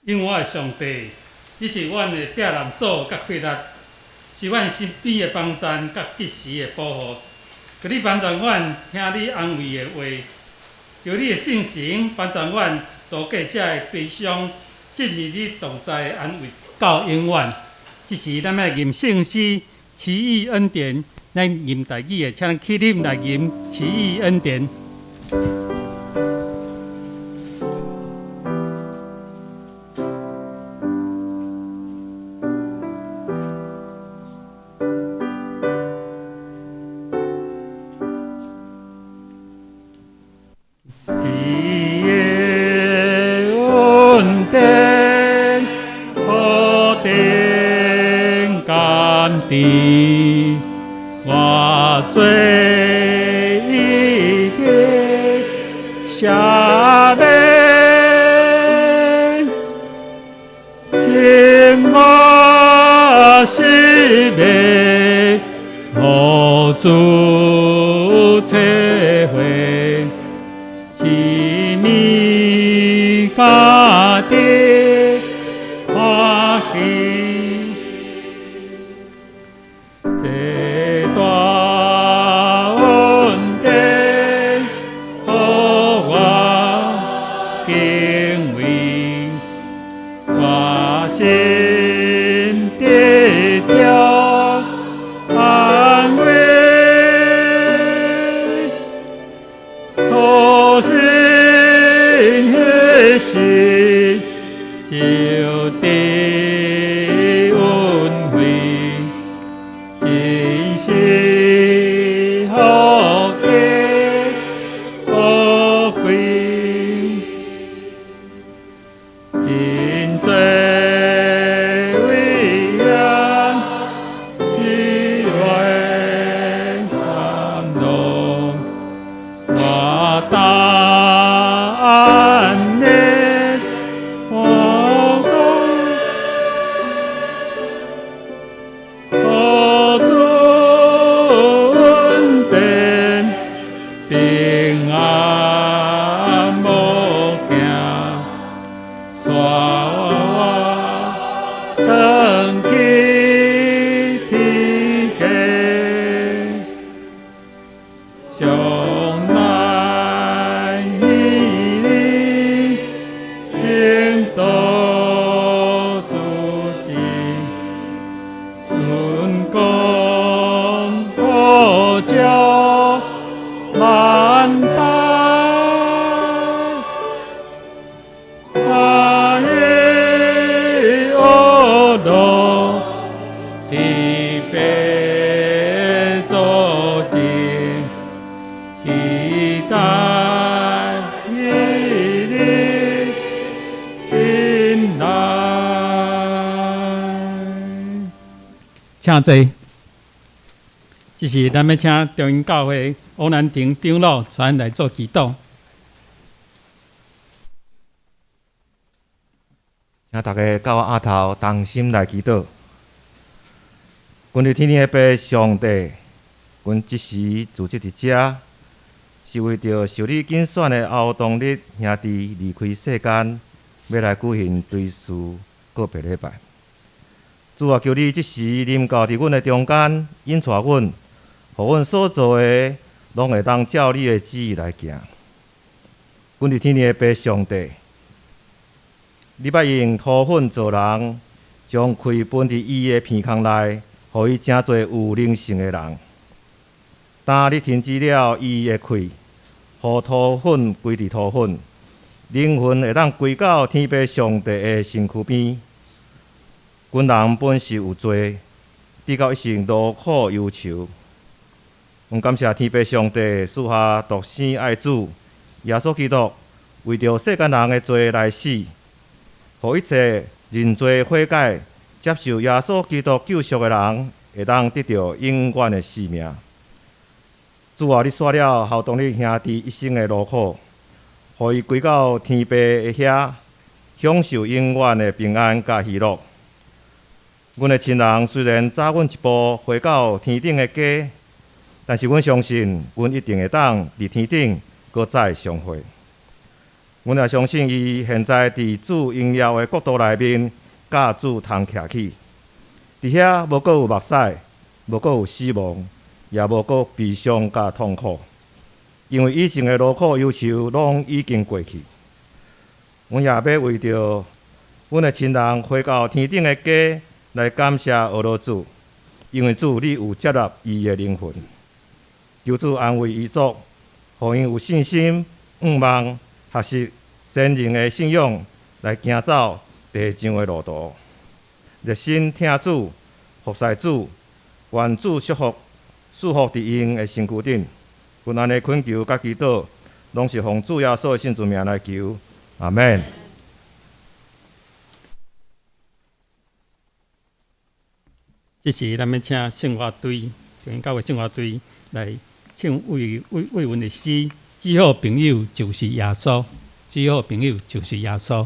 因我的上帝，你是阮的避难所甲快乐，是阮身边的帮衬甲及时的保护。求你帮助阮听你安慰的话，求你的圣神帮助阮度过这的悲伤，进入你同在的安慰到永远。这是咱要念圣诗，赐予恩典。咱念大语的，请咱起立来念赐予恩典。我最一的下面，听我是被我主摧毁，几米高的花海。请坐。这是咱要请中英教会欧南亭长老传来做祈祷。请大家到我额头同心来祈祷。阮伫天的爸上帝，阮即时住即伫遮，是为着受你拣选的后同日兄弟离开世间，要来举行追思告别礼拜。主啊，求你即时临到伫阮的中间，引带阮，互阮所做的拢会当照你的旨意来行。阮伫天的爸上帝，你捌用土粉做人，将气分伫伊的鼻孔内，互伊诚侪有灵性的人。当你停止了伊的气，互土粉归伫土粉，灵魂会当归到天父上帝的身躯边。阮人本是有罪，直到一生劳苦忧愁。阮感谢天父上帝赐下独生爱子耶稣基督，为着世间人的罪来死，互一切认罪悔改、接受耶稣基督救赎的人，会当得到永远的生命。主啊，你煞了后同你兄弟一生的劳苦，互伊归到天父的遐，享受永远的平安甲喜乐。阮的亲人虽然早阮一步回到天顶的家，但是阮相信，阮一定会当伫天顶搁再相会。阮也相信伊现在伫主荣耀的国度内面，甲主通徛起。伫遐无阁有目屎，无阁有死亡，也无阁悲伤甲痛苦，因为以前的劳苦忧愁拢已经过去。阮也要为着阮的亲人回到天顶的家来感谢俄罗主，因为主你有接纳伊的灵魂，求主安慰遗族，互因有信心、愿望、学习先人的信仰，来行走地上的路途。热心听主，服侍主，愿主祝福伫因的身躯顶。阮安尼恳求甲祈祷，拢是奉主耶稣的圣主名来求，阿门。这时，咱要请圣乐队，中英教会圣乐队来唱慰问的诗。最好朋友就是耶稣，最好朋友就是耶稣。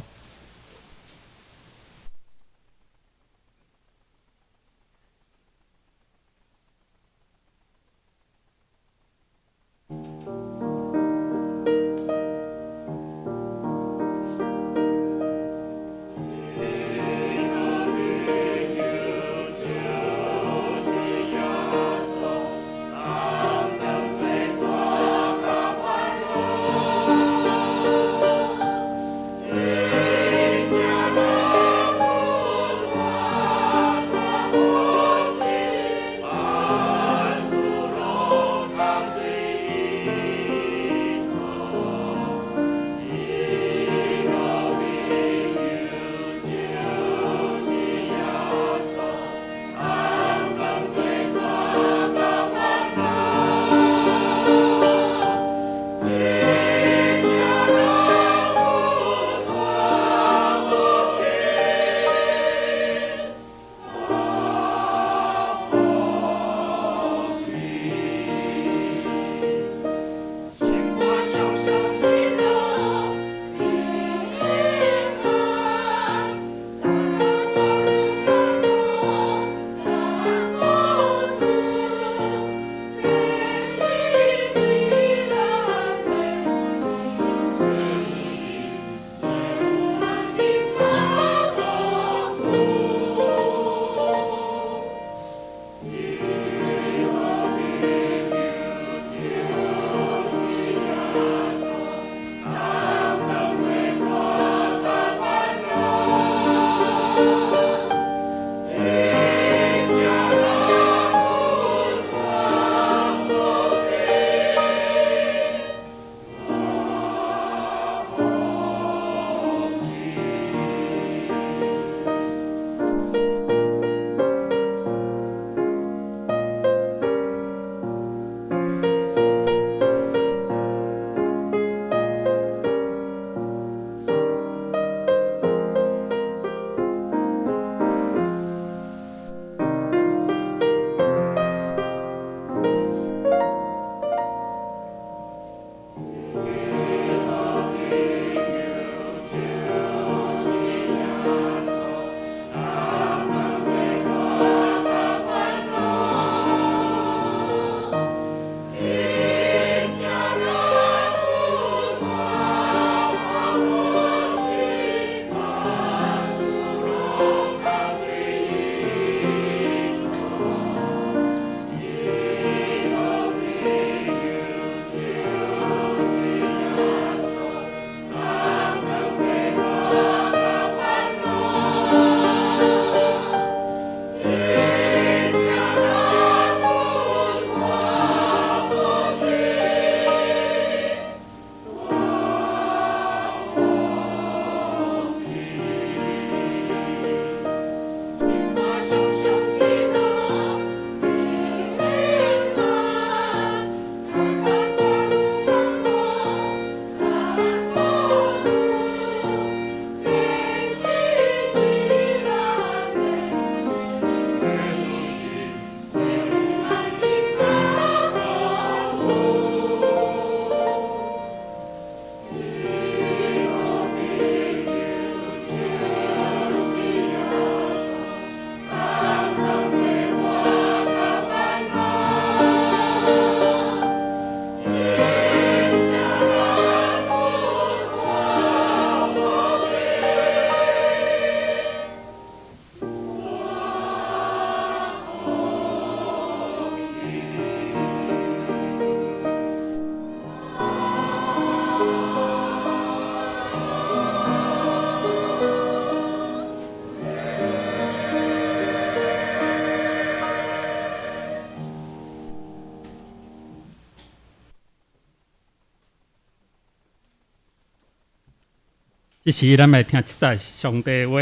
即时咱来听一节上帝话，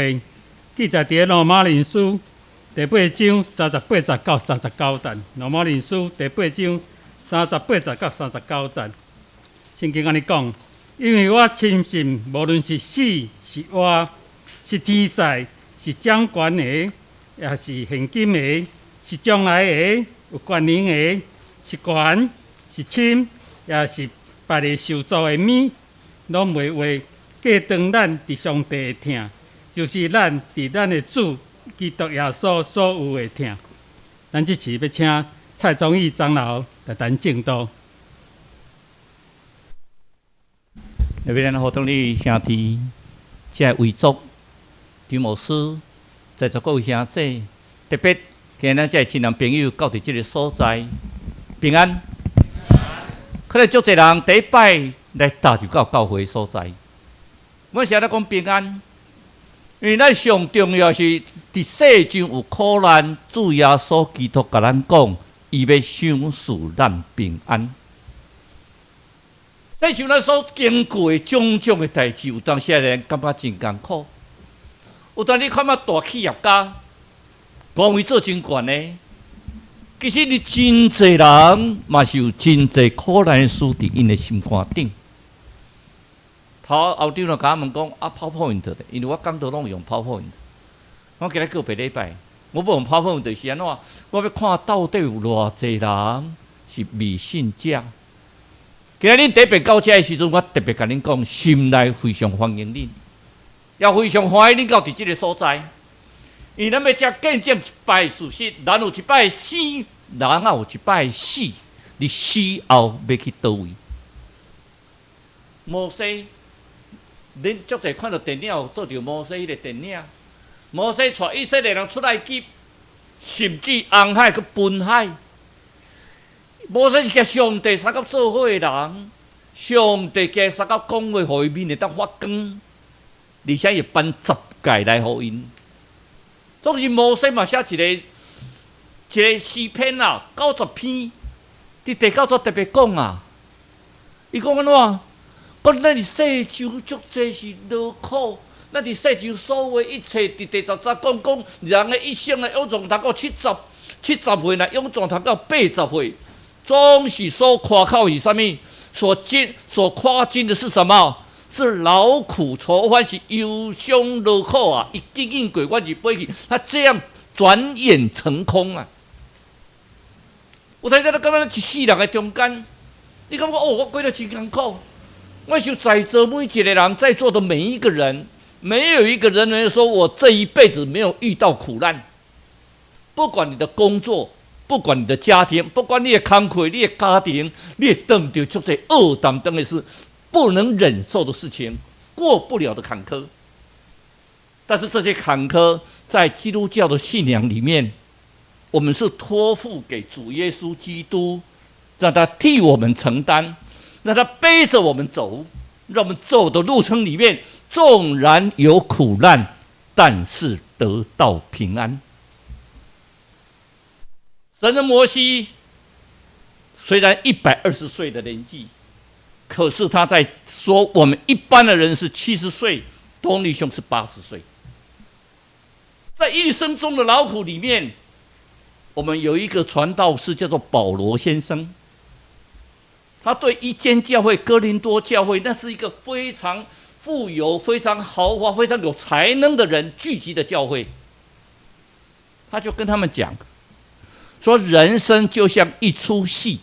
记载伫罗马人书第8章38节到39节。罗马人书第8章38节到39节，圣经安尼讲：因为我深信，无论是死是活，是天使，是掌权的，也是现今的，是将来的，有权能的，是权，是亲，也是别个受造的物，拢袂为过当咱伫上帝的疼，就是咱伫咱的主基督耶稣所有的疼。咱即次要请蔡宗义长老来谈正道。那边咱何东里兄弟，这遗族、张牧师，在座各位兄弟，特别今咱这亲人朋友到伫这个所在，平安。可能足侪人第一摆来踏入到教会所在。我现在讲平安，因为咱上重要是伫世上有苦难，主耶稣基督甲咱讲，伊要赏赐咱平安。世上咱所经过的种种的代志，有当时人感觉真艰苦，有当你看到大企业家，官位做真悬的，其实你真侪人嘛是有真侪苦难的事伫因的心肝顶。后长就甲我问讲PowerPoint 的，因为我讲道拢用 PowerPoint。我今日过别礼拜，我要用 PowerPoint 是安怎？我要看到底有偌济人是未信者。今日恁第一遍到遮的时阵，我特别甲恁讲，心内非常欢迎恁，也非常欢迎恁到伫即个所在。因为咱要遮见证一摆事实，人有一摆死，人也有一摆死，你死后要去倒位？摩西。恁足侪看到电影有做着摩西迄个电影，摩西带以色列人出埃及，甚至红海去分海。摩西是甲上帝三甲做伙的人，上帝甲三甲讲话，互伊面会当发光，而且伊颁10诫来互因。总是摩西嘛写一个诗篇啊，90篇，伫第9节特别讲啊，伊讲安怎？讲咱伫世上足侪是劳苦，咱伫世上所有一切，伫第10节讲人的一生呢，勇壮达到70岁呢，勇壮达到80岁，总是所夸靠是啥物？所夸金的是什么？是劳苦愁烦，是忧伤劳苦啊！伊紧紧过我日飞去，他这样转眼成空啊！有睇到感觉一世人的中间，你感觉哦，我过得真艰苦。我想在座每一个人，在座的每一个人，没有一个人能说我这一辈子没有遇到苦难。不管你的工作，不管你的家庭，不管你的工课、你的家庭，你会遇到足侪恶当当的事，不能忍受的事情，过不了的坎坷。但是这些坎坷，在基督教的信仰里面，我们是托付给主耶稣基督，让他替我们承担。让他背着我们走，让我们走的路程里面，纵然有苦难，但是得到平安。神的摩西虽然120岁的年纪，可是他在说我们一般的人是70岁，东尼兄是80岁。在一生中的劳苦里面，我们有一个传道士叫做保罗先生。他对一间教会哥林多教会，那是一个非常富有、非常豪华、非常有才能的人聚集的教会。他就跟他们讲说，人生就像一出戏，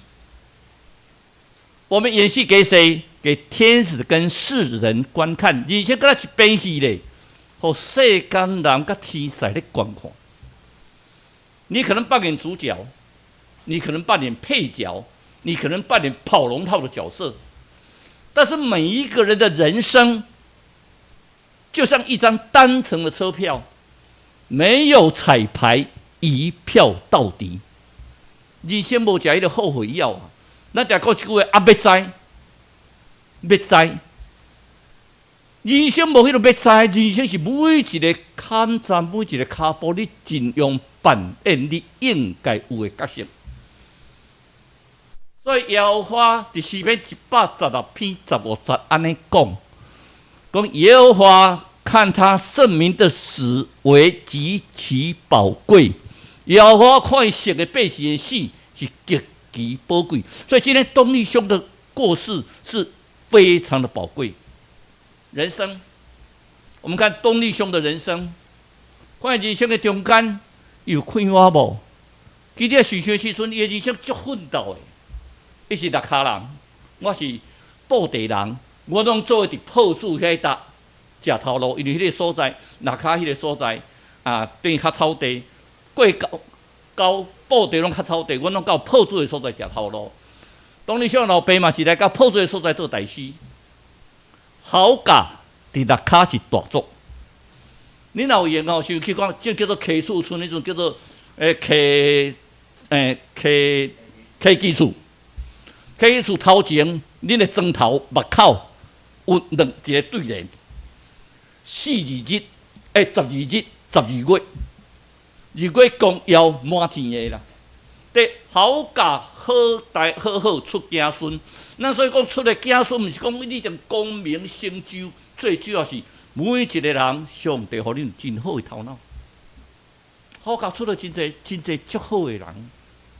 我们演戏给谁？给天使跟世人观看，而且跟他一边戏嘞，和世间人跟天使咧观看。你可能扮演主角，你可能扮演配角。你可能扮演跑龙套的角色，但是每一个人的人生就像一张单程的车票，没有彩排，一票到底。而且无食迄个后悔药啊！咱常讲一句话，要知，人生无迄个要知，人生是每一个坎站，每一个骹步，你尽量扮演你应该有的角色。所以耶和华伫诗篇116篇15节安尼讲，讲耶和华看他圣民的死为极其宝贵，耶和华看伊神的百姓的死是极其宝贵。所以今天东立兄的过世是非常的宝贵。人生，我们看东立兄的人生，看人生的中间有快活无？其实想想时阵，伊人生足奋斗的。伊是六脚人，我是布地人，我拢做伫铺子遐搭食头路，因为迄个所在，六脚迄个所在啊，等于较草地，过到布地拢较草地，阮拢到铺子的所在食头路。当你想老爸嘛是来到铺子的所在做大事，好价伫六脚是大作。你若有闲哦，想去讲，这叫做溪厝村，迄种叫做溪基厝。溪厝头前，恁的庄头目口有一个对联：4、2日，12日，12月光耀满天的啦。得好价好出子孙。咱所以讲出的子孙，毋是讲你定功名成就，最主要是每一个人，上帝互恁真好的头脑。好价出了真侪足好的人，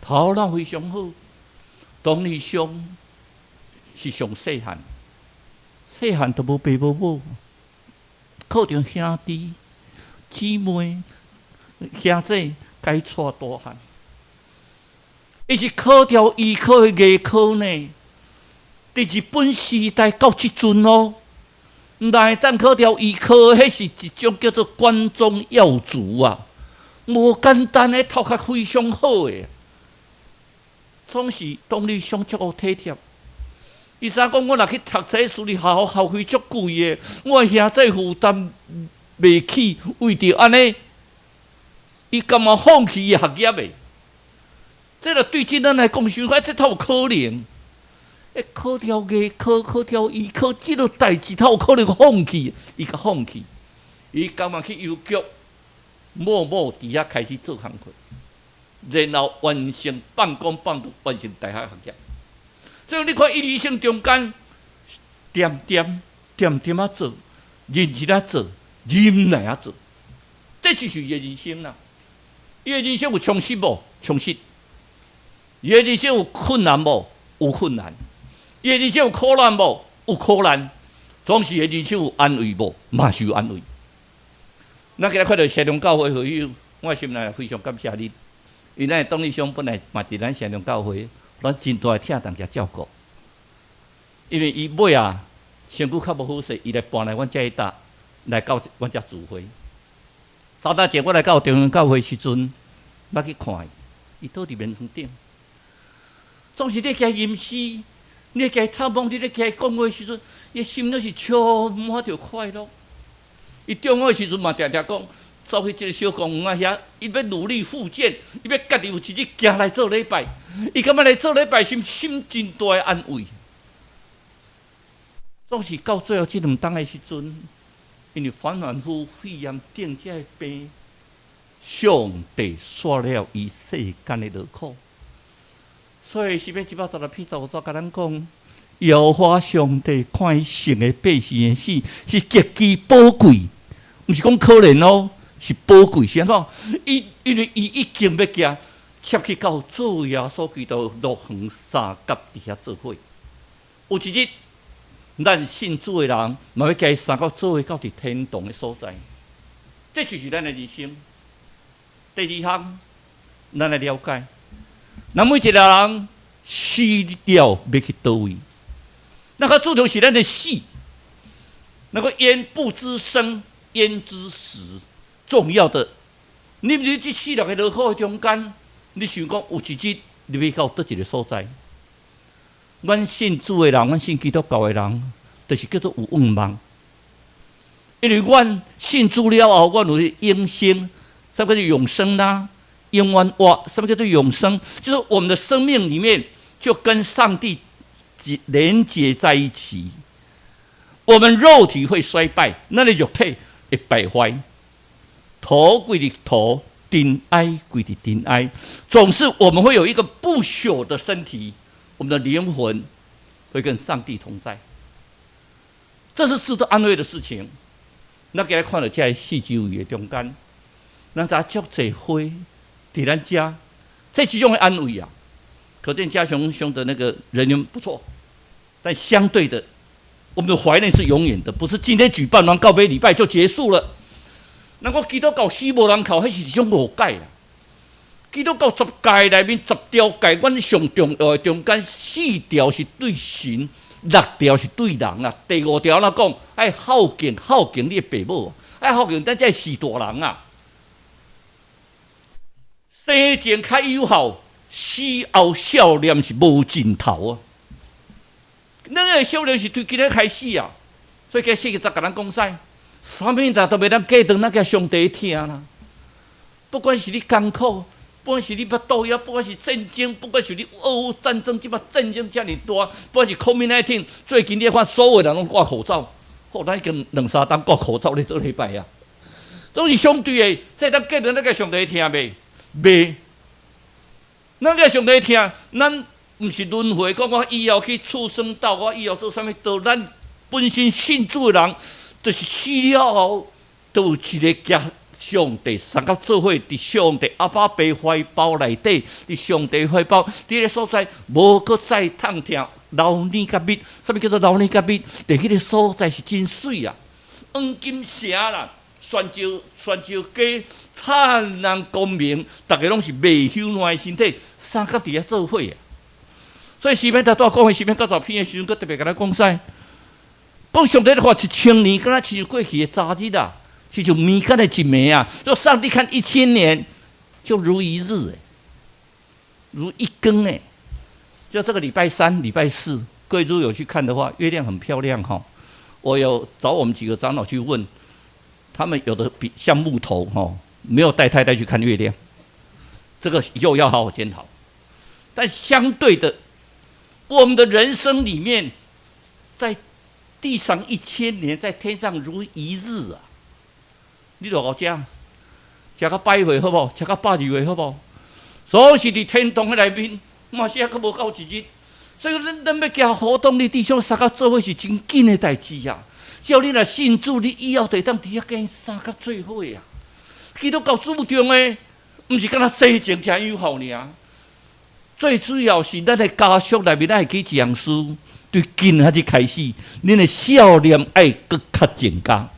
头脑非常好。当你上是上细汉，细汉都无爸无母，靠着兄弟姊妹兄弟该带大汉。伊是考调医科的艺考呢，伫日本时代到即阵哦，内战考调医科，迄是一种叫做关中耀祖啊，无简单的头壳非常好的。总是当你上足好体贴。伊知影讲，我若去读册，私立学费足贵的，我兄弟负担袂起，为着安尼，伊干嘛放弃伊学业的？这个对即咱来讲，想讲这套有可能。考调艺考，考调医科，即个代志，他有可能放弃，伊甲放弃，伊干嘛去邮局，默默伫遐开始做工课。然后完成半工半读，完成大学学业。所以你看，伊人生中间点点啊做，认真啊做，忍耐啊做，这就是伊的人生啦。伊的人生有充实无？充实。伊的人生有困难无？有困难。伊的人生有苦难无？有苦难。总是伊的人生有安慰无？嘛是有安慰。咱今日看到社龙教会会友，我心内非常感谢你。因为咱东立兄本来嘛伫咱社龙教会，咱真大的疼大家照顾。因为伊尾啊身躯较无好势，伊来搬来阮遮一搭，来到阮遮聚会。稍等者，我来到中央教会时阵，捌去看伊，伊倒伫眠床顶。总是咧家吟诗，你咧家探望，你咧家讲话时阵，伊心里是充满着快乐。伊中午的时阵嘛，常常讲。走去即个小公园啊遐，伊要努力复健，伊要家己有一日行来做礼拜。伊感觉来做礼拜心真大的安慰。总是到最后即2冬的时阵，因为反反复肺炎症这个病，上帝煞了伊世间的劳苦。所以诗篇116篇15节甲咱讲，耶和华上帝看伊神的百姓的死是极其宝贵，毋是讲可怜哦。是宝贵，是安怎？因为伊已经要行，切去到主耶稣基督落横三角底下做伙。有一日，咱信主的人嘛要加三角做伙到伫天堂的所在。这就是咱的人生。第2项，咱来了解，咱每一个人死了要去倒位？那个主要是咱的死，那个焉不知生，焉知死？重要的，你不是这4、6个劳苦的中间，你想讲有一日你要到倒一个所在？阮信主的人，阮信基督教的人，就是叫做有愿望。因为阮信主了后，阮有永生，什么叫做永生呢？永远活，什么叫做永生？就是我们的生命里面就跟上帝连接在一起。我们肉体会衰败，那你肉体会败坏。头归的头，尘埃归的尘埃，总是我们会有一个不朽的身体，我们的灵魂会跟上帝同在。这是值得安慰的事情。咱今日看到这四周围的中间，咱知足侪花伫咱家，这是一种的安慰啊。可见家雄兄的那个人缘不错，但相对的，我们的怀念是永远的，不是今天举办完告别礼拜就结束了。那我基督教死无人靠，迄是一种误解啊。基督教10戒内面10条戒，阮上重要的中间4条是对神，6条是对人啊。第5条哪讲？爱孝敬你的父母，爱孝敬咱这4大人啊。生前较友好，死后笑脸是无尽头啊。咱的笑脸是对今日开始啊，所以今世界才甲咱讲啥？啥物事都袂当过长，咱甲上帝听啦。不管是你艰苦。不管是你捌倒压，不管是战争，不管是你俄乌战争，即摆战争遮尔大，不管是 COVID-19， 最近你看所有人拢挂口罩，好，咱已经2、3档挂口罩咧做礼拜啊，都是相对的，这当过日咱甲上帝听袂？袂，咱甲上帝听，咱毋是轮回，讲我以后去畜生道，我以后做啥物道，咱本身信主的人，就是死了后，都有一个家。上帝三角做伙，伫上帝阿爸爸怀抱内底，伫上帝怀抱，伫个所在无搁再探听老年甲蜜，啥物叫做老年甲蜜？伫迄个所在是真水啊！黄金城啦，泉州街灿烂光明，逐个拢是未朽烂的身体，三角伫遐做伙啊！所以视频头拄讲的视频较早片的时阵，佮特别甲咱讲啥？讲上帝的话，1000年，敢若亲像过去的早日啊！就像米干的一暝啊，说上帝看1000年，就如一日如一更哎。就这个礼拜3、礼拜4，各位如果有去看的话，月亮很漂亮哈。我有找我们几个长老去问，他们有的比像木头哈，没有带太太去看月亮，这个又要好好检讨。但相对的，我们的人生里面，在地上1000年，在天上如一日啊。你落去食到100岁好无？食到120岁好无？所是伫天堂内面，嘛是还阁无够一日。所以咱要行活动，你地上三角做伙是真紧的代志啊！只要你若信主，你以后就当伫遐跟三角做伙啊！基督教注重的，毋是敢若生前诚友好尔，最主要是咱的家属内面爱记一样事，对今仔日开始，恁的笑脸爱搁较增加。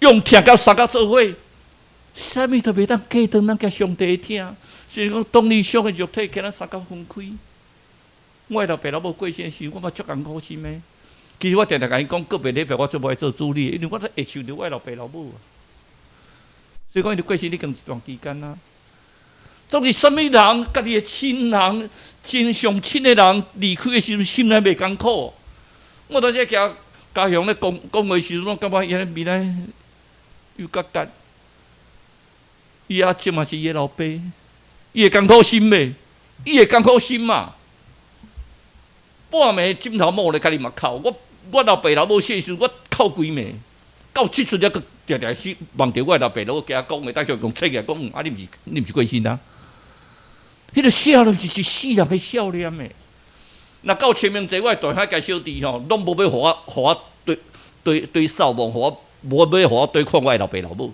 用听到三角做伙，啥物都袂当过长，咱甲上帝听。所以讲，当理想的肉体跟咱三角分开。我老爸老母过身时，我嘛足艰苦心的。其实我常常甲因讲，个别礼拜我做无爱做主理，因为我会受着我老爸老母。所以讲，伊过身已经一段期间啦。总是什么人，家己的亲人、真上亲的人离开的时候，心内袂艰苦。我当时行家乡咧讲话时，我感觉伊面来。又觉觉，伊阿亲嘛是伊的老爸，伊会艰苦心呗，伊会艰苦心嘛。半暝枕头摸咧，家己嘛哭。我老爸老母死时，我哭规暝，到7岁才个常常去望着我老爸老母甲讲的，当时用切起讲，啊你毋是过身啊？迄个笑脸是死人的笑脸诶。若到清明节，我大兄甲小弟吼，拢无要互我对扫墓，互我。无要互我对看我的老爸老母，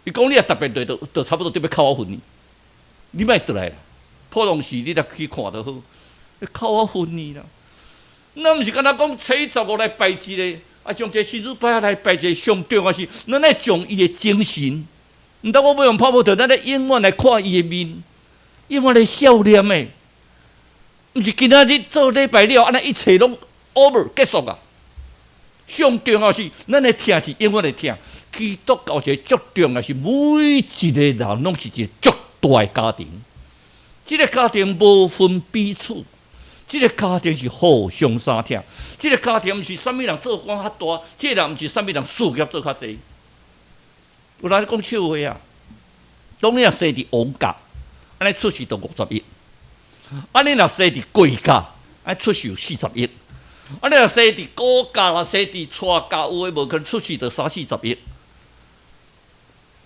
伊讲你也特别对，就差不多对要扣我分，你莫倒来啦。普通时你来去看就好，你扣我分呢啦。咱毋是敢若讲初一15来拜一个，啊上这新主拜来拜一个上重要是，咱来将伊的精神，毋通我要用泡沫头，咱来永远来看伊的面，永远来笑脸诶。毋是今仔日做礼拜了，安尼一切拢 over 结束啊。上重要是，咱的听是永远的听。基督教是最重要是，每一个人拢是一个足大的家庭。这个家庭无分彼此，这个家庭是互相相听。这个家庭毋是啥物人做官较大，这个人毋是啥物人事业做较济。有人讲笑话啊，当你若生伫王家，安尼出世就50亿；安尼若生伫贵家，安尼出世有40亿。啊！你若生伫高价啦，生伫差价，有诶无可能出世就30、40亿。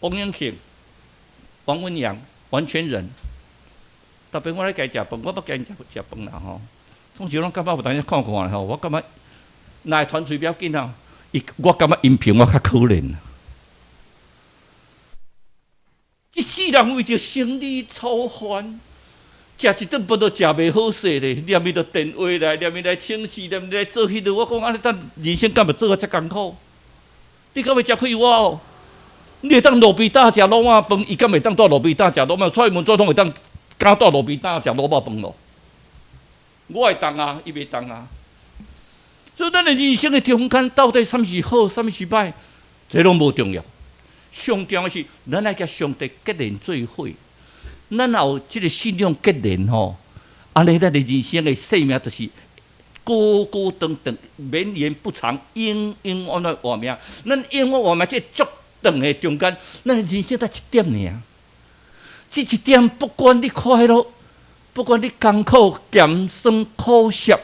王永庆、王文洋、完全人，特别我咧家食饭，我要家因食饭啦吼。总是拢感觉有当时看看吼，我感觉若会传嘴不要紧啊。我感觉因比我较可怜。一世人为着生理操烦，食一顿饭都食袂好势咧，念伊着电话来，念伊来请示，念伊来做迄个。我讲安尼，咱人生敢会做啊遮艰苦？你敢会食亏我哦？你会当路边搭食卤肉饭，伊敢会当到路边搭食卤肉？出门做通会当敢到路边搭食卤肉饭咯？我会当啊，伊袂当啊。所以咱的人生的中间，到底什么是好，什么是歹，这拢无重要。上重要是，咱爱甲上帝结连做伙。咱有即个信仰结连吼，安尼咱的人生的生命就是高高长长、绵延不长、永永远远活命。咱永远活命即足长的中间，咱的人生才一点尔。这一点，不管你快乐，不管你艰苦、咸酸、苦涩。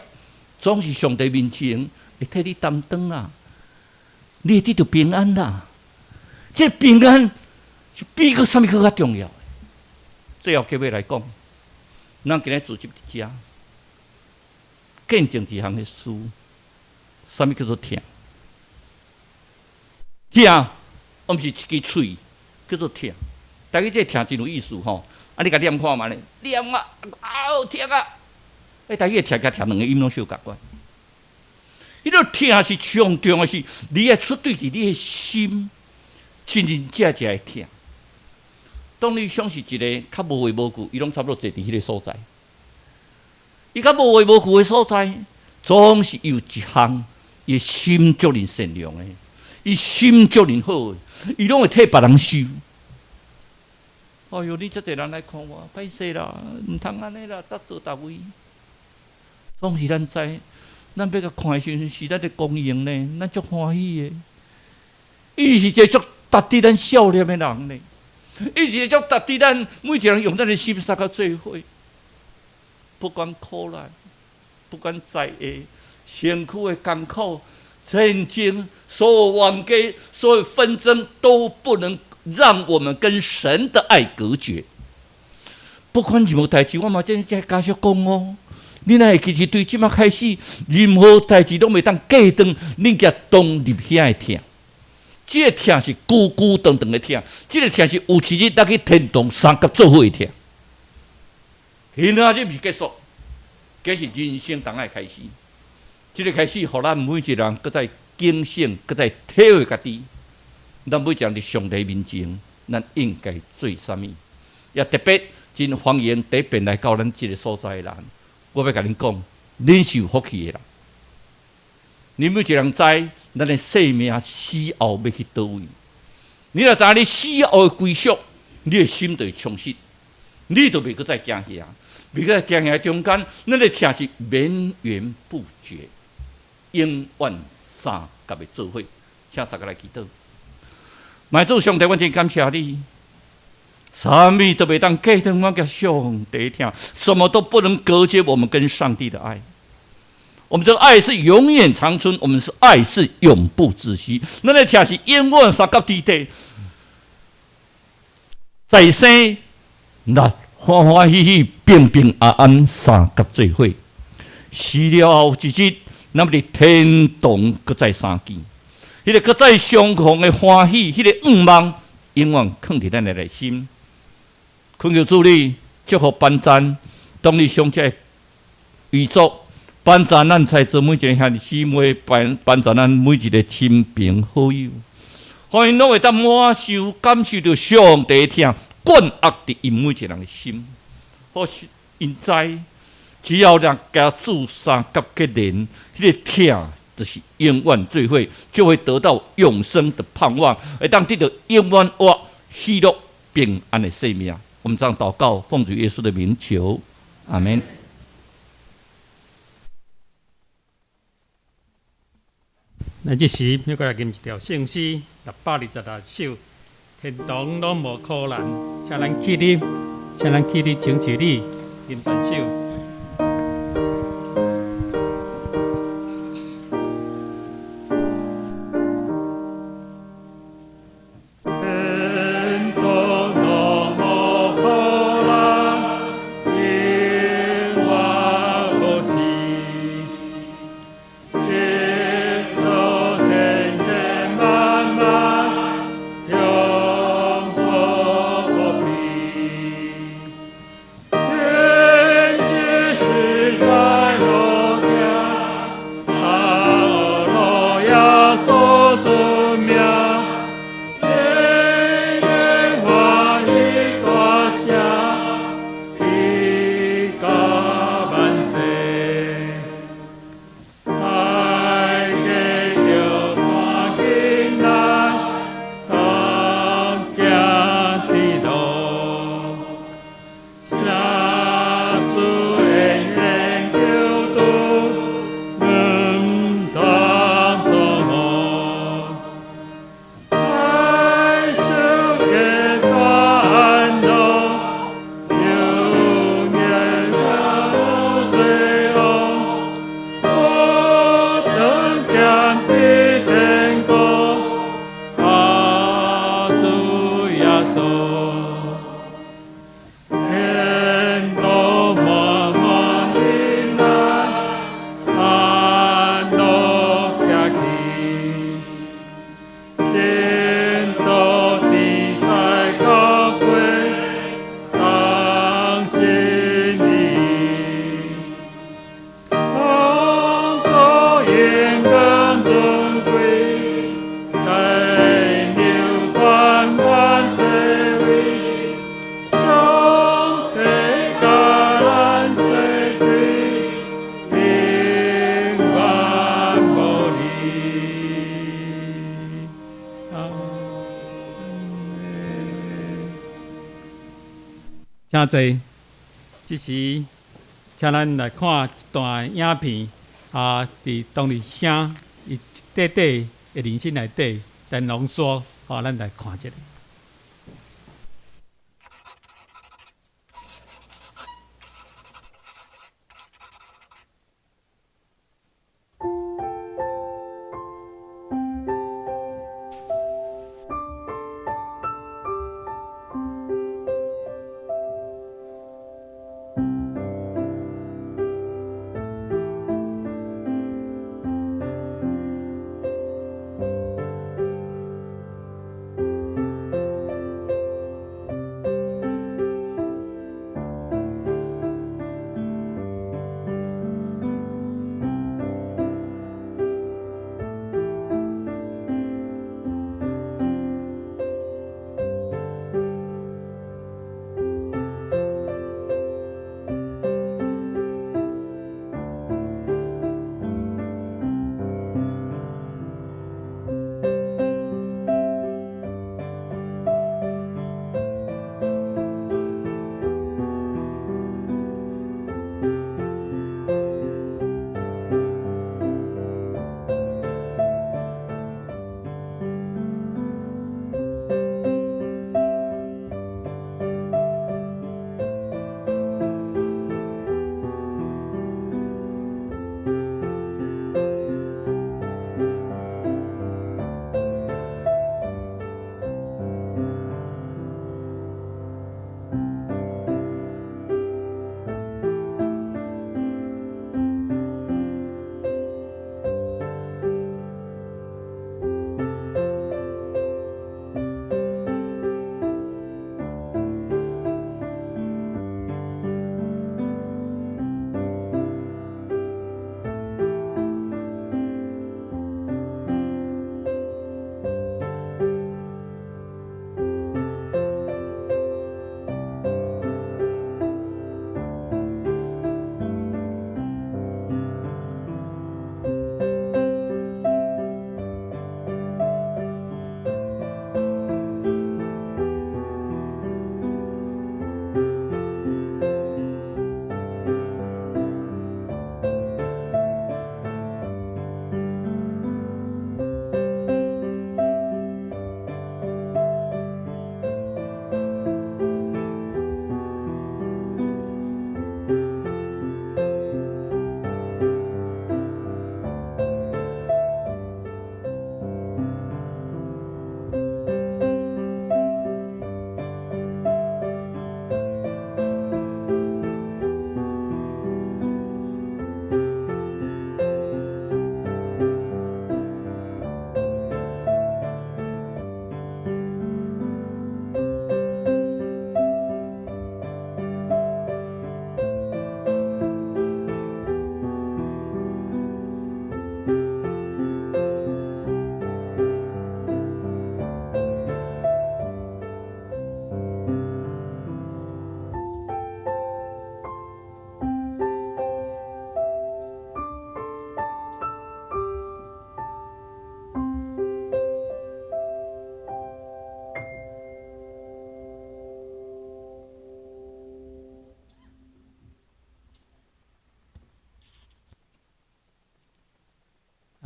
总是上帝面前会替你担当啦，你会得到平安啦。这平安是比个什么更加重要？最后结尾来讲，咱今日组织伫遮，见证一项的事，什么叫做疼？疼，毋是一支喙，叫做疼。大家这疼真有意思吼，啊，你甲念看嘛咧，念啊，疼啊！大家听两个音拢小共款。迄个听是上重要是，你要出对伫你的心，真真正正的听。当你想是一个较无话无句，伊拢差不多坐伫迄个所在。伊较无话无句的所在，总是有一项，伊心足人善良的，伊心足人好的，伊拢会替别人想。哎哟，你遮侪人来看我，歹势啦，毋通安尼啦，早做逐位。总是咱知，咱要甲看的时阵是咱的供应呢，咱足欢喜的。伊是一个足值得咱笑脸的人呢，伊是一个足值得咱每一个人用咱的心杀到最后。不管苦难，不管灾厄，身躯的艰苦、战争，所有冤家、所有纷争，都不能让我们跟神的爱隔绝。不管任何代志，我嘛真正加速讲哦。你若会其实对即马开始，任何代志拢袂当隔断，你才当入遐的疼。即个疼是孤孤单单的疼，即个疼是有一日咱去天堂三甲做伙的疼。今仔日毋是结束，这是人生当爱开始。即个开始，互咱每一个人搁在警醒，搁在体会家己。咱每一个人伫上帝面前，咱应该做啥物？也特别真欢迎第一遍来到咱即个所在的人。我要甲恁讲，恁是有福气的人。你每一个人知，咱的生命死后要去倒位。你若知影你死后的归宿，你的心就会充实，你就袂搁再惊遐，袂搁再惊遐中间，咱的疼是绵延不绝，永远三甲的做伙。请三个来祈祷。卖主上帝，我真感谢你。什么都袂当隔断我甲上帝听，什么都不能隔绝我们跟上帝的爱。我们这个爱是永远长存，我们是爱是永不止息。咱的听是永远三甲伫地，在生那欢欢喜喜、平平安安三甲做伙。死了后一日，咱伫天堂搁再相见。迄个搁再相逢的欢喜，迄个愿望永远藏伫咱的内心。恳求主你祝福班赞，当你上这宇宙班赞咱在座每一个兄弟姊妹，班赞咱每一个亲朋好友，互因拢会当满受感受到上帝疼，灌压伫因每一个人的心。或许因知，只要人家主三甲结连，迄个疼就是永远做伙，就会得到永生的盼望，会当得到永远活喜乐平安的生命。我们这样祷告，奉主耶稣的名求，阿门。咱这时要过来吟一条圣诗，626首，天堂拢无苦难，请咱起立，请咱起立，请起立，吟全首。所，天都慢慢的来，安乐家己，先到地塞高贵，当心里，当作眼光尊贵，带牛宽宽这位，兄弟家人这对，平安无离。阿门。真济，即时请咱来看一段影片，伫当日兄伊一短短的人生内底，但浓缩，咱来看一下。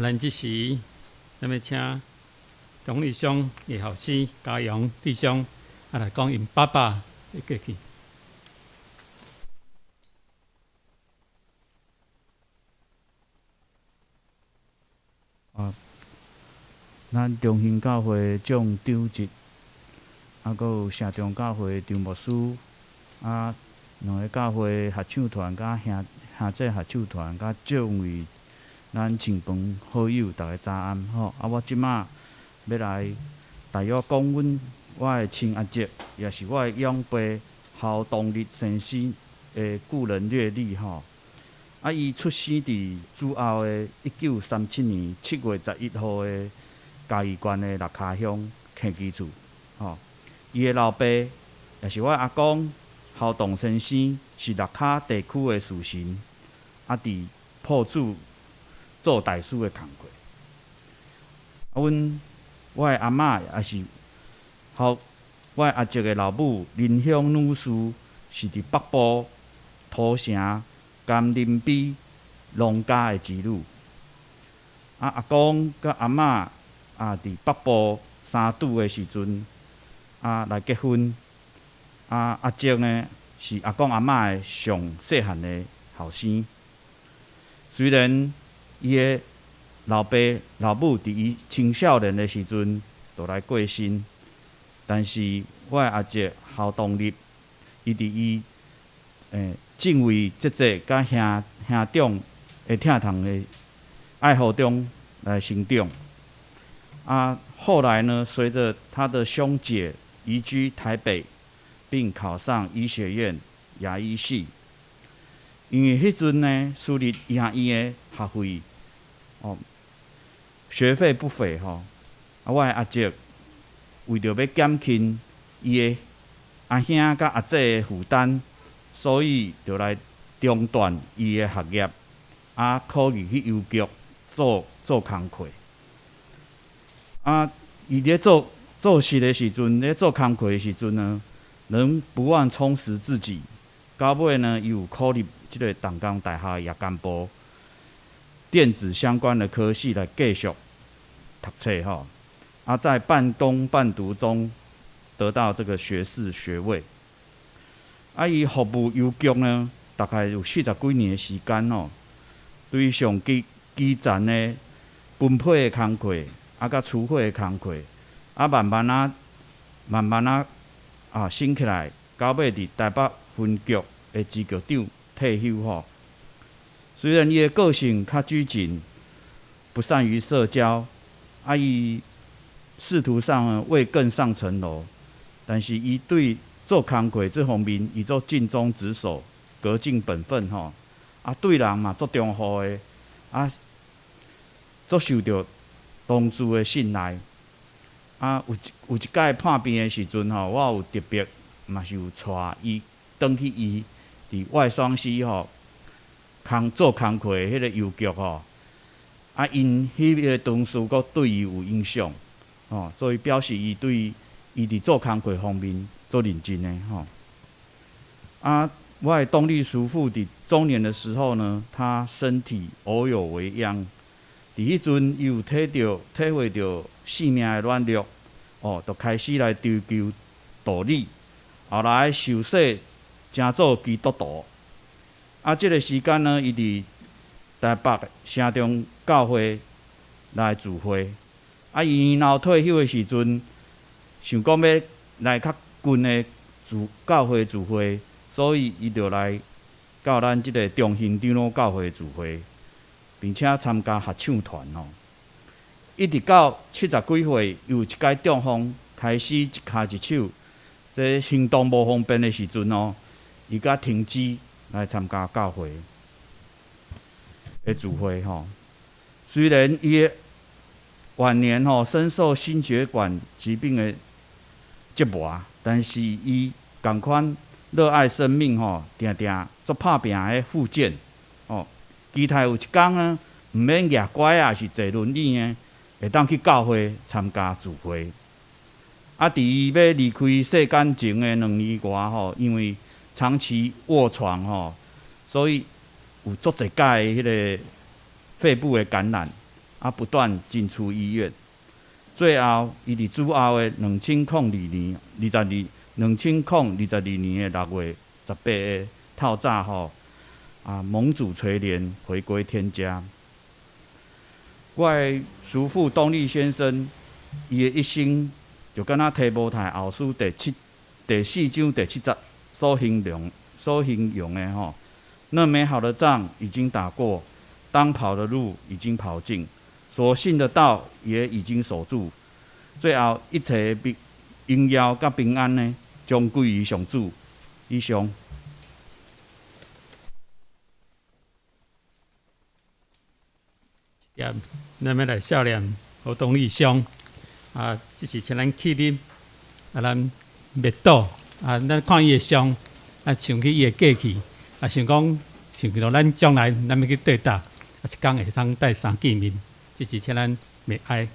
咱即时，咱要请董理兄叶后生、嘉阳弟兄来讲因爸爸的过去。咱中兴教会长长日搁有城中教会张牧师，两个教会合唱团甲兄姐合唱团，甲众位咱亲朋好友，大家早安吼。我即马要来大约讲我的亲阿叔，也是我的养父郝东立先生的故人阅历吼。伊出生伫主后的1937年7月11号的嘉义县的六卡乡客基厝吼。伊的老爸也是我阿公郝东先生，是六卡地区的士绅，伫埔子做大师的工课。我的阿嬷也是我的阿叔的老母林香女士，是伫北部土城甘霖比农家的子女。阿公甲阿嬷伫北部三堵的时阵来结婚。阿叔呢是阿公阿嬷的上细汉的后生。虽然伊的老爸老母伫伊青少年的时阵就来过身，但是我的阿叔郝东立，伊伫伊敬畏节节甲兄长的疼痛的爱护中来成长。后来呢，随着他的兄姐移居台北，并考上医学院牙医系。因为迄阵呢，私立牙医的学费学费不菲吼。我的阿叔为着要减轻伊的阿兄甲阿姐的负担，所以就来中断伊的学业，考虑去邮局做工课。伊咧做事的时阵，咧做工课的时阵呢，仍不忘充实自己。到尾呢，伊有考虑即个淡江大学的夜间部电子相关的科系来继续读册吼。在半工半读中得到这个学士学位。伊服务邮局呢，大概有40几年的时间吼。对上基层的分配的工课，甲处理的工课，慢慢升起来，到尾伫台北分局的支局长退休吼。虽然伊的个性较拘谨，不善于社交，伊仕途上呢未更上层楼，但是伊对做工课这方面，伊做尽忠职守，恪尽本分吼。对人嘛足忠厚的，足受到同事的信赖。有一届判病的时阵吼，我有特别嘛是有带伊转去伊伫外双溪吼做工课的迄个邮局吼。因迄个同事阁对伊有影响。所以表示伊对伊伫做工课方面做认真的吼。我的东立叔父伫中年的时候呢，他身体偶有为恙，伫迄阵伊有体会到性命的软弱，就开始来追求道理，后来受洗成做基督徒。这个时间呢，伊伫台北城中教会来聚会。伊然后退休的时阵，想讲要来较近的教会聚会，所以伊就来到咱即个中兴长老教会聚会，并且参加合唱团吼。一直到70几岁，有一届中风，开始一骹一手，这行动无方便的时阵伊甲停止来参加教会的聚会吼。虽然伊的晚年深受心血管疾病的折磨，但是伊同款热爱生命定定做拍拼的复健期待有一天呢，毋免举拐是坐轮椅呢，会当去教会参加聚会。伫伊要离开世间前的2年外因为长期卧床所以有足侪届迄个肺部的感染。不断进出医院，最后伊伫主后的2022年的6月18日透早蒙主垂怜回归天家。我的叔父东立先生，伊的一生就敢若提摩太后书第4章第7节所形容的吼，那美好的仗已经打过，当跑的路已经跑尽，所信的道也已经守住，最后一切荣耀甲平安呢，将归于上主。以上。咱要来孝念何东义兄啊，这是请咱起啉，啊，咱灭倒啊，咱看伊的伤，啊，想起伊的过去，啊，想到咱将来咱要去对答，啊，一天会当带上见面，这是请咱灭哀。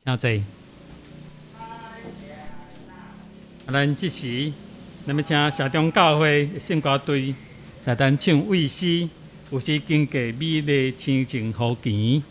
请坐。咱即时，咱要请社中教会圣歌队来咱唱《为师》，有时经过美丽青青河田。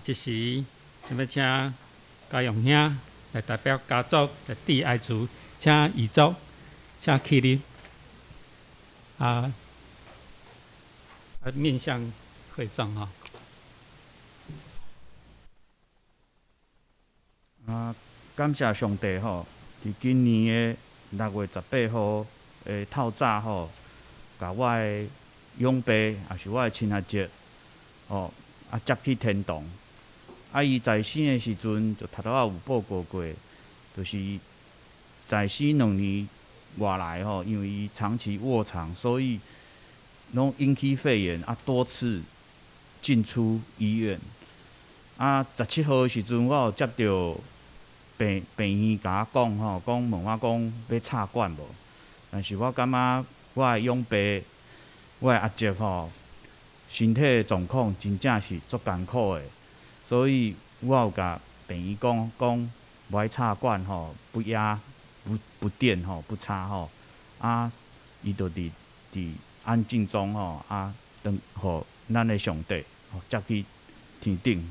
即时咱要请家用兄来代表家族来致哀词，请遗族，请起立。面向会众哈。感谢上帝吼，伫今年的6月18号透早吼，甲我的养爸也是我的亲阿叔接去天堂。伊在生的时阵就头拄仔有报告过，就是在生2年外来吼，因为伊长期卧床，所以拢引起肺炎多次进出医院。17号的时阵，我有接到病院甲我讲吼，问我讲要插管无？但是我感觉我的养爸，我的阿叔吼，身体的状况真正是足艰苦的，所以我有甲病院讲无爱插管吼，不压不电吼，不插吼，伊就伫安静中吼互咱的上帝接去天顶，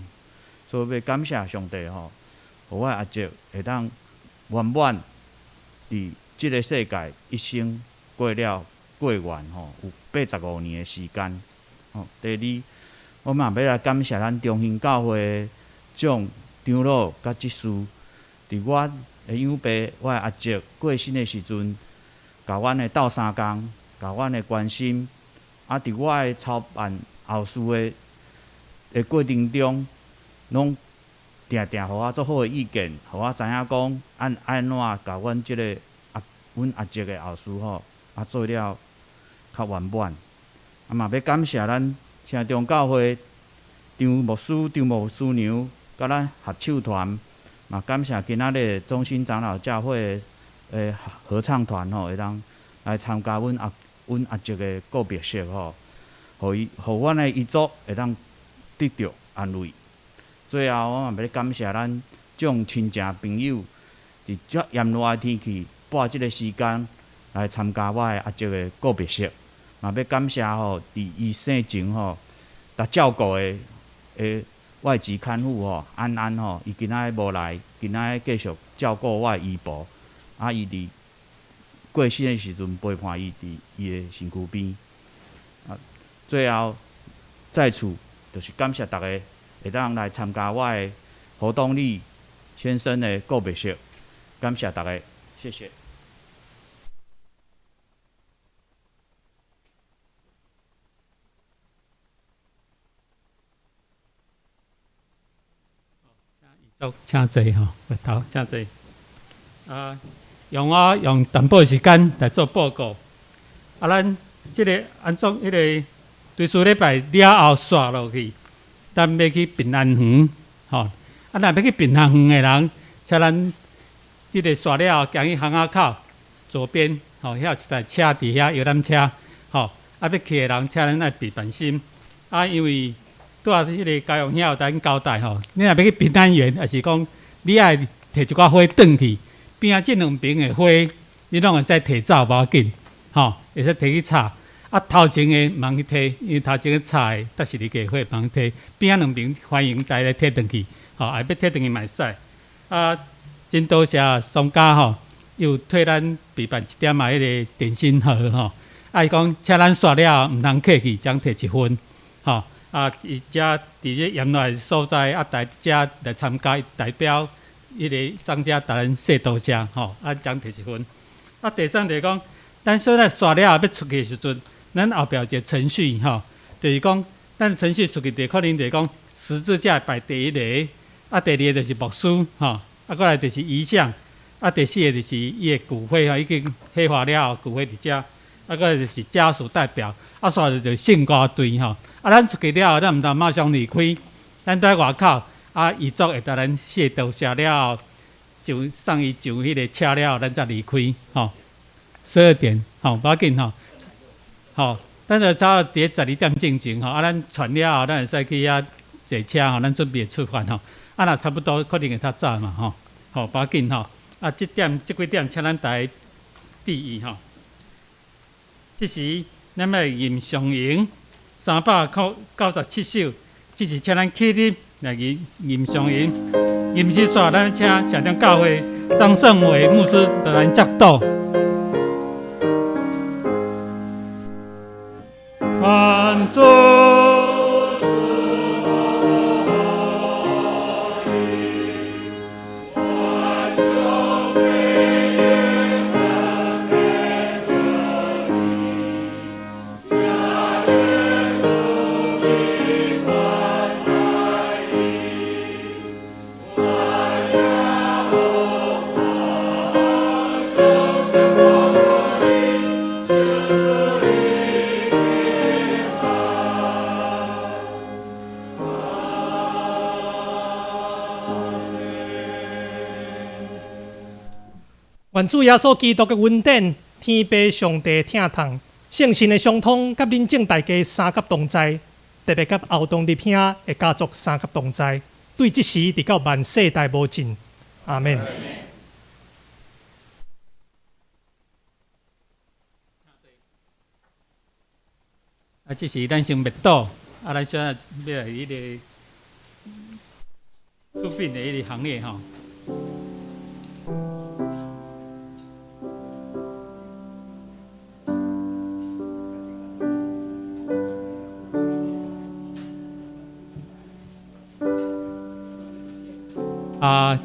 所以要感谢上帝吼。互我阿叔会当圆满伫即个世界一生过完吼，有85年的时间。第二，我嘛要来感谢咱中兴教会众长老甲执事，伫我的养爸我的阿叔过身的时阵，甲阮的斗相共，甲阮的关心，伫我的操办后事的过程中，拢定互我足好的意见，互我知影讲安怎甲阮即个阮阿叔的后事吼，做了较圆满。嘛要感谢咱城中教会张牧师娘，甲咱合唱团，嘛感谢今仔日中心长老教会的合唱团吼，会当来参加阮阿叔的告别式吼，互阮的遗族会当得到安慰。最后，我嘛要感谢咱种亲情朋友，伫遮炎热的天气，拨即个时间来参加我的阿叔的告别式。嘛要感谢伫伊生前照顾的外籍看护安安伊今仔日无来，今仔日继续照顾我的姨婆。伊伫过身的时阵陪伴伊伫伊的身躯边。最后在此就是感谢大家。会当来参加我的何东立先生的告别式，感谢大家，谢谢。请坐吼，回头请坐。我用淡薄时间来做报告。咱即个安怎迄个对次礼拜了后刷落去。咱要去平安园，若要去平安园的人，请咱即个刷了后，行去巷仔口左边，遐有一台车伫遐游览车，要去的人，请咱爱备办心。因为拄仔迄个家用遐有咱交代你若要去平安园，也是讲你爱摕一寡花转去，边仔即两边的花，你拢会使摕走，无要紧，会使摕去插。头前的茫去摕，因为头前的插的，但是你家伙茫摕，边仔两边欢迎大家摕转去，要摕转去嘛会使。真多谢商家又替咱备办一点迄个点心盒伊讲请咱刷了毋通客气，将摕1份伊遮伫这炎热的所在，来遮来参加，代表迄个商家达人说多谢将摕1份。第三就是讲，咱所在刷了要出去的时阵。咱后壁有一个程序就是讲，咱程序出去就可能就是讲十字架排第一个，第二个就是牧师过来就是遗像，第四个就是伊的骨灰已经火化了后，骨灰伫遮，过来就是家属代表，煞就是圣歌队咱出去了后，咱毋通马上离开，咱在外口遗族会甲咱谢多谢了后，就送伊上迄个车了后，咱才离开12点无要紧咱就早伫12点进前咱传了后，咱会使去遐坐车咱准备出发若差不多可能会较早嘛无要紧即几点，请咱大家注意即时咱要吟上营397首，即是请咱起立来吟上吟，吟诗煞，咱请社长教会张胜伟牧师来接导。安坐。愿主耶稣基督的恩典、天父上帝疼痛、圣神的相通，甲恁众大家三甲同在，特别甲后东弟兄的家族三甲同在，对即时直到万世代无尽。阿门。啊，这是咱先灭岛，啊，咱现在要来迄个出殡的迄个行列吼。啊，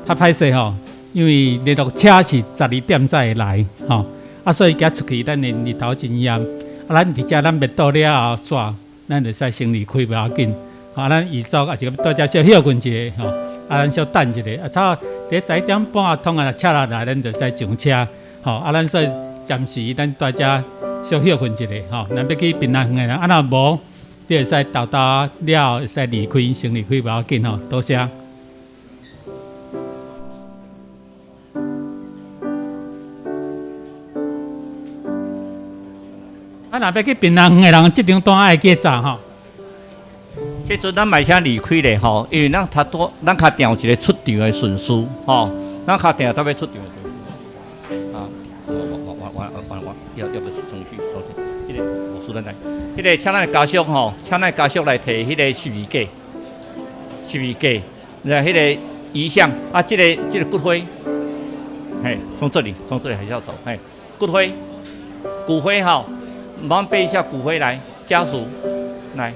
较歹势吼，因为联络车是12点才会来吼，啊，所以今出去咱的日头真炎，啊，咱伫遮咱灭岛了后煞，咱就使先离开袂要紧，啊，咱遗嘱也是到遮小休困一下吼，啊，咱小等一下，啊，差伫11点半啊，通啊，车来，咱就使上车，吼，啊，咱所以暂时咱在遮小休困一下，吼，咱要去槟榔园的人，啊，若无，你会使豆了，会使离开，先离开袂要紧吼，多谢。啊，若要去槟榔园的人，即张单爱记早吼。即阵咱卖先离开咧吼，因为咱较定一个出场的顺序吼，咱较定特别出场的顺序。啊，我要不是程序收听，迄个我输咱来，迄个请咱的家属吼，请咱家属来摕迄个十字架，然后迄个遗像啊，即个骨灰，嘿，从这里还是要走，嘿，骨灰吼。麻烦背一下骨灰来，家属来，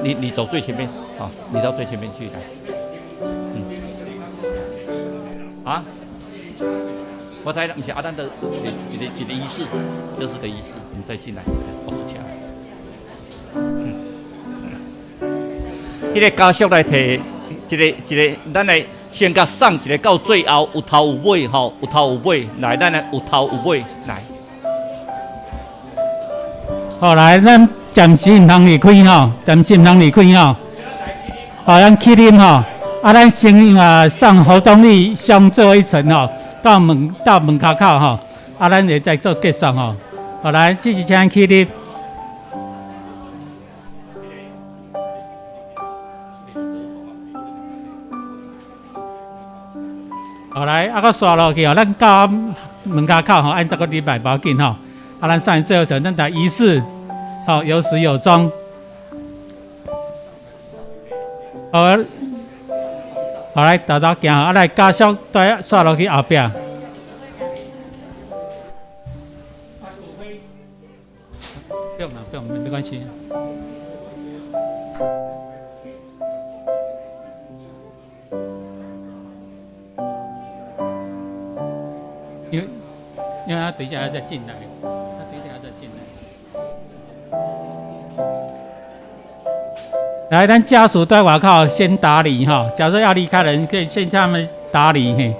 你走最前面，好，你到最前面去来，啊，我猜不是阿丹的一个仪式，这是个仪式，你再进来，保持起来，迄个家属来摕一个，咱来先甲送一个到最后有头有尾吼，有头有尾，来，咱来有头有尾来。好，来，咱暂时唔通离开吼，暂时唔通离开吼。好，咱起啉吼，啊，咱先送何东丽上最后一层吼，到门口口吼，啊，咱会再做结束吼。好，来，继续请起啉。好，来，啊，搁刷落去吼，咱到门口口吼，按这个礼拜不要紧吼。啊，咱上最后一层，咱的仪式，好，有始有终。好，好来，豆豆行，啊来家属带刷落去后壁。不用了，不用，没关系。因为他等一下还再进来。来，咱家属在外口先打理哈。假设要离开的人，可以先叫他们打理嘿。